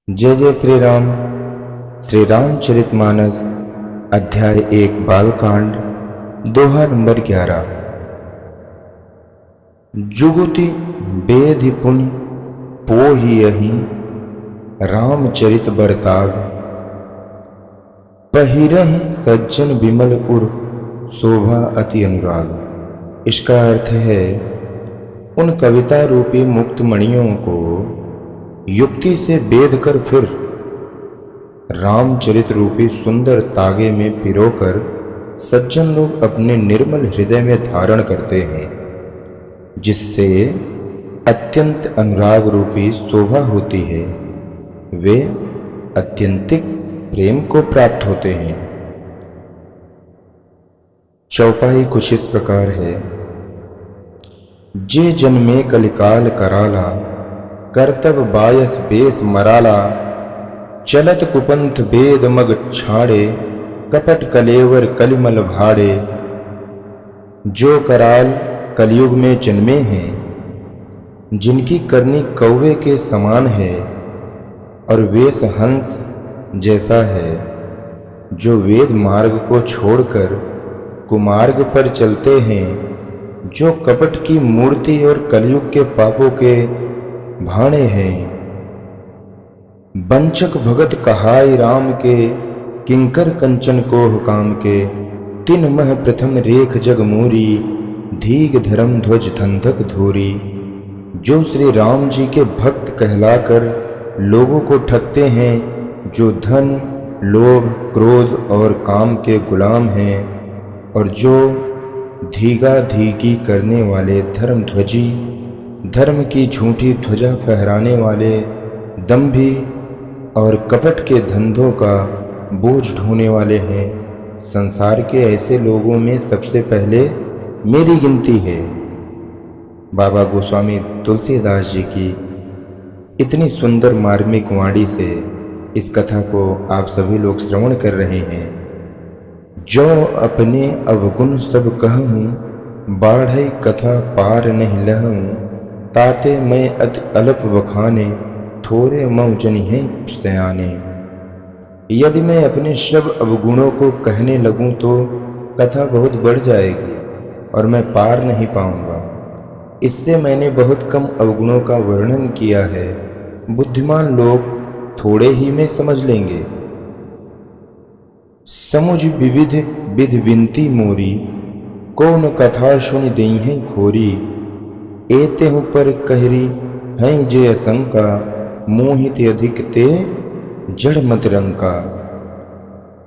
जय जय श्री रामचरितमानस अध्याय 1 बालकांड दोहा नंबर 11। जुगुति बेधि पुनि पोहि यही रामचरित बरताग। पहिरहि सज्जन विमल उर शोभा अति अनुराग। इसका अर्थ है, उन कविता रूपी मुक्त मणियों को युक्ति से बेध कर फिर रामचरित रूपी सुंदर तागे में पिरोकर सज्जन लोग अपने निर्मल हृदय में धारण करते हैं, जिससे अत्यंत अनुराग रूपी शोभा होती है। वे अत्यंतिक प्रेम को प्राप्त होते हैं। चौपाई कुछ इस प्रकार है। जे जन्मे कलिकाल कराला, करतब बायस बेस मराला। चलत कुपंथ बेद मग छाड़े, कपट कलेवर कलिमल भाड़े। जो कराल कलयुग में जन्मे हैं, जिनकी करनी कौवे के समान है और वेश हंस जैसा है, जो वेद मार्ग को छोड़कर कुमार्ग पर चलते हैं, जो कपट की मूर्ति और कलयुग के पापों के भाणे हैं। बंचक भगत कहाय राम के, किंकर कंचन कोह काम के। तिन मह प्रथम रेख जग मूरी, धीग धर्म ध्वज धंधक धूरी। जो श्री राम जी के भक्त कहलाकर लोगों को ठगते हैं, जो धन लोभ क्रोध और काम के गुलाम हैं, और जो धीगा धीगी करने वाले धर्मध्वजी, धर्म की झूठी ध्वजा फहराने वाले, दंभी और कपट के धंधों का बोझ ढोने वाले हैं, संसार के ऐसे लोगों में सबसे पहले मेरी गिनती है। बाबा गोस्वामी तुलसीदास जी की इतनी सुंदर मार्मिक वाणी से इस कथा को आप सभी लोग श्रवण कर रहे हैं। जो अपने अवगुण सब कहूँ, बाढ़ई कथा पार नहीं लहूँ। ताते मैं अति अल्प बखाने, थोरे मऊ जनि हैं सयाने। यदि मैं अपने सब अवगुणों को कहने लगूं तो कथा बहुत बढ़ जाएगी और मैं पार नहीं पाऊंगा। इससे मैंने बहुत कम अवगुणों का वर्णन किया है। बुद्धिमान लोग थोड़े ही में समझ लेंगे। समुझ विविध विध विनती मोरी, कौन कथा सुन दई है खोरी। एते हूँ पर कहरी हैं जे असंका, मोहित अधिक ते जड़ मत रंका।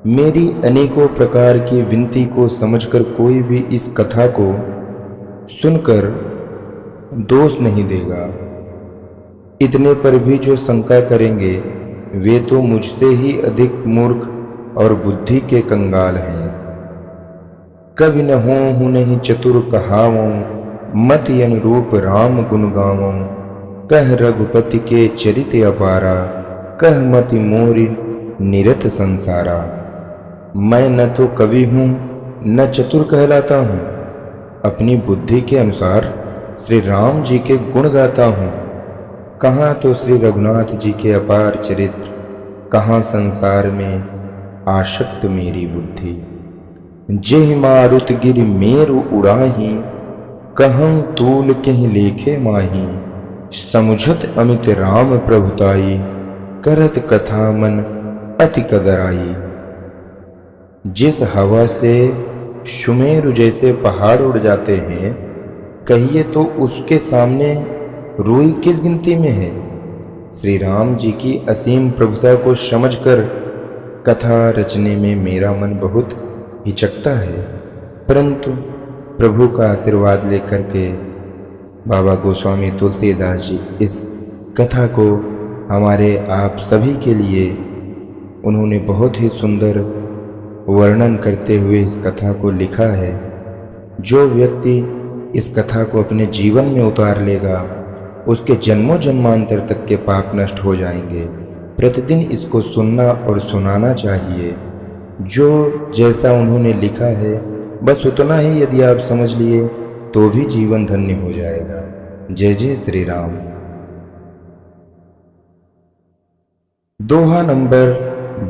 मेरी अनेकों प्रकार की विनती को समझकर कोई भी इस कथा को सुनकर दोष नहीं देगा। इतने पर भी जो शंका करेंगे, वे तो मुझसे ही अधिक मूर्ख और बुद्धि के कंगाल हैं। कभी न हूँ नहीं चतुर कहावों, मति अनुरूप राम गुण गावों। कह रघुपति के चरित अपारा, कह मति मोरी निरत संसारा। मैं न तो कवि हूँ न चतुर कहलाता हूँ, अपनी बुद्धि के अनुसार श्री राम जी के गुण गाता हूँ। कहाँ तो श्री रघुनाथ जी के अपार चरित्र, कहाँ संसार में आशक्त मेरी बुद्धि। जेहि मारुत गिरि मेरु उड़ाही, कहूँ तूल कहीं लेखे माही। समुझत अमित राम प्रभुताई, करत कथा मन अति कदराई। जिस हवा से सुमेरु जैसे पहाड़ उड़ जाते हैं, कहिए तो उसके सामने रूई किस गिनती में है। श्री राम जी की असीम प्रभुता को समझकर कथा रचने में मेरा मन बहुत हिचकता है, परंतु प्रभु का आशीर्वाद लेकर के बाबा गोस्वामी तुलसीदास जी इस कथा को हमारे आप सभी के लिए उन्होंने बहुत ही सुंदर वर्णन करते हुए इस कथा को लिखा है। जो व्यक्ति इस कथा को अपने जीवन में उतार लेगा, उसके जन्मों जन्मांतर तक के पाप नष्ट हो जाएंगे। प्रतिदिन इसको सुनना और सुनाना चाहिए। जो जैसा उन्होंने लिखा है, बस उतना ही यदि आप समझ लिए तो भी जीवन धन्य हो जाएगा। जय जय श्री राम। दोहा नंबर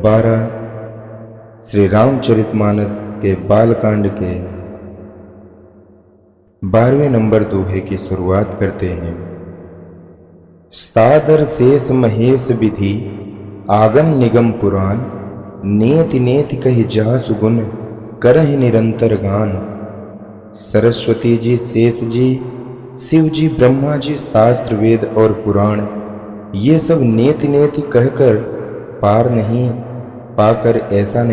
12 श्री रामचरितमानस के बालकांड के 12वें नंबर दोहे की शुरुआत करते हैं। सादर शेष महेश विधि आगम निगम पुराण, नेति नेति कहि जासु गुण करहि निरंतर गान। सरस्वती जी, शेष जी, शिव जी, ब्रह्मा जी, शास्त्र वेद और पुराण ये सब नेति नेति कहकर पार नहीं पाकर ऐसा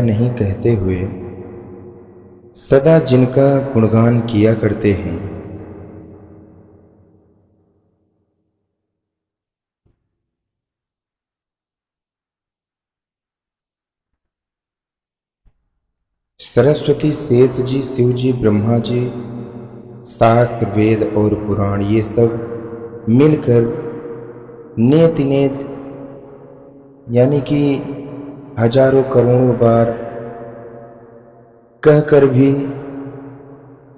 नहीं कहते हुए सदा जिनका गुणगान किया करते हैं। सरस्वती, शेष जी, शिव जी, ब्रह्मा जी, शास्त्र वेद और पुराण ये सब मिलकर नेति नेत यानी कि हजारों करोड़ों बार कहकर भी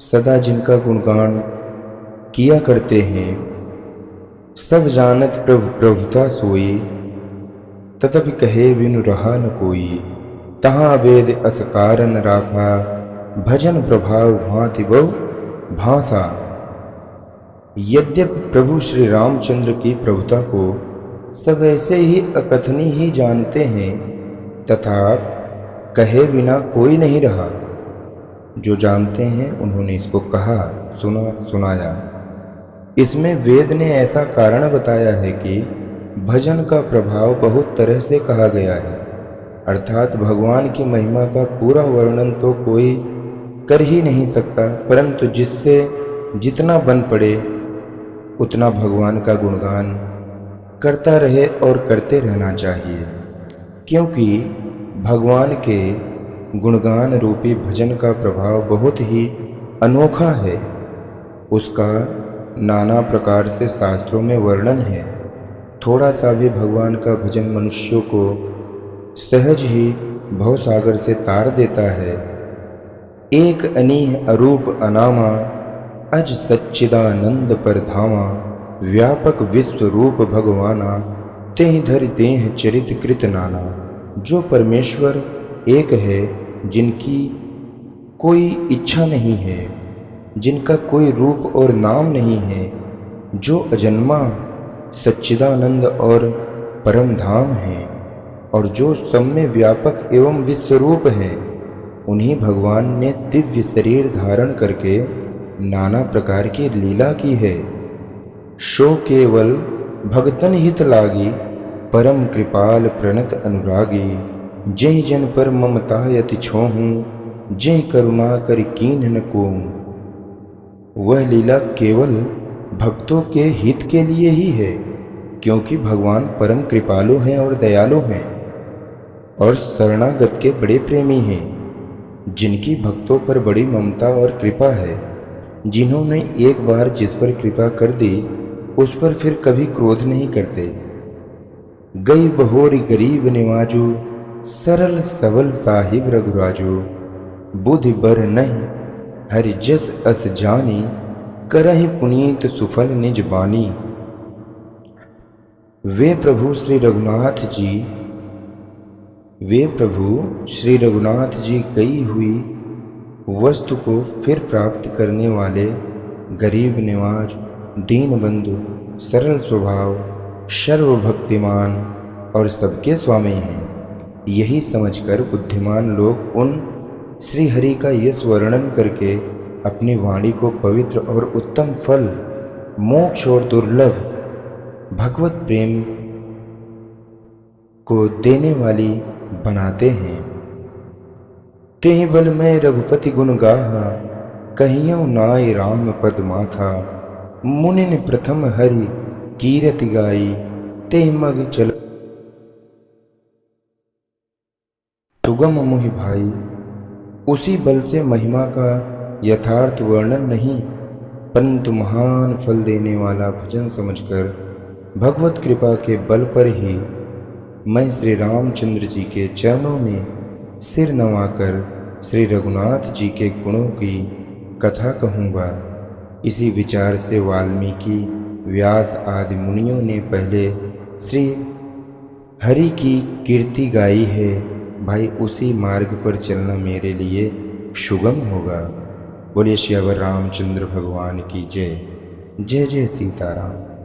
सदा जिनका गुणगान किया करते हैं। सब जानत प्रभु प्रभुता सोई, तथापि कहे बिनु रहा न कोई। तहाँ वेद अस कारण राखा, भजन प्रभाव भांति बहु भाषा। यद्यपि प्रभु श्री रामचंद्र की प्रभुता को सब ऐसे ही अकथनीय ही जानते हैं, तथा कहे बिना कोई नहीं रहा। जो जानते हैं उन्होंने इसको कहा, सुना, सुनाया। इसमें वेद ने ऐसा कारण बताया है कि भजन का प्रभाव बहुत तरह से कहा गया है, अर्थात भगवान की महिमा का पूरा वर्णन तो कोई कर ही नहीं सकता, परंतु जिससे जितना बन पड़े उतना भगवान का गुणगान करता रहे और करते रहना चाहिए, क्योंकि भगवान के गुणगान रूपी भजन का प्रभाव बहुत ही अनोखा है। उसका नाना प्रकार से शास्त्रों में वर्णन है। थोड़ा सा भी भगवान का भजन मनुष्यों को सहज ही भवसागर से तार देता है। एक अनीह अरूप अनामा, अज सच्चिदानंद पर धामा। व्यापक विश्व रूप भगवाना, तेहि धरि देह चरित कृत नाना। जो परमेश्वर एक है, जिनकी कोई इच्छा नहीं है, जिनका कोई रूप और नाम नहीं है, जो अजन्मा सच्चिदानंद और परम धाम है, और जो सब में व्यापक एवं विश्वरूप है, उन्हीं भगवान ने दिव्य शरीर धारण करके नाना प्रकार की लीला की है। शो केवल भगतन हित लागी, परम कृपाल प्रणत अनुरागी। जय जन पर ममता यति छोहूँ, जय करुणा कर कीन्ह न कोहूँ। वह लीला केवल भक्तों के हित के लिए ही है, क्योंकि भगवान परम कृपालु हैं और दयालु हैं, और शरणागत के बड़े प्रेमी हैं, जिनकी भक्तों पर बड़ी ममता और कृपा है। जिन्होंने एक बार जिस पर कृपा कर दी, उस पर फिर कभी क्रोध नहीं करते। गई बहोरी गरीब निवाजू, सरल सबल साहिब रघुराजू। बुद्धि बर नहीं हरि जस अस जानी, करहि पुनीत सुफल निज बानी। वे प्रभु श्री रघुनाथ जी गई हुई वस्तु को फिर प्राप्त करने वाले गरीब निवाज, दीन बंधु, सरल स्वभाव, सर्वभक्तिमान और सबके स्वामी हैं। यही समझकर बुद्धिमान लोग उन श्री हरि का यश वर्णन करके अपनी वाणी को पवित्र और उत्तम फल, मोक्ष और दुर्लभ भगवत प्रेम को देने वाली बनाते हैं। तेहि बल में रघुपति गुण गाहा, कहियौ नाय राम पद माथा। मुनि ने प्रथम हरि कीरति गाई, तेहि मग चल सुगम मुहि भाई। उसी बल से महिमा का यथार्थ वर्णन नहीं, परंतु महान फल देने वाला भजन समझकर भगवत कृपा के बल पर ही मैं श्री रामचंद्र जी के चरणों में सिर नवाकर श्री रघुनाथ जी के गुणों की कथा कहूँगा। इसी विचार से वाल्मीकि, व्यास आदि मुनियों ने पहले श्री हरि की कीर्ति गाई है भाई, उसी मार्ग पर चलना मेरे लिए सुगम होगा। बोलिए श्यावर रामचंद्र भगवान की जय। जय जय सीताराम।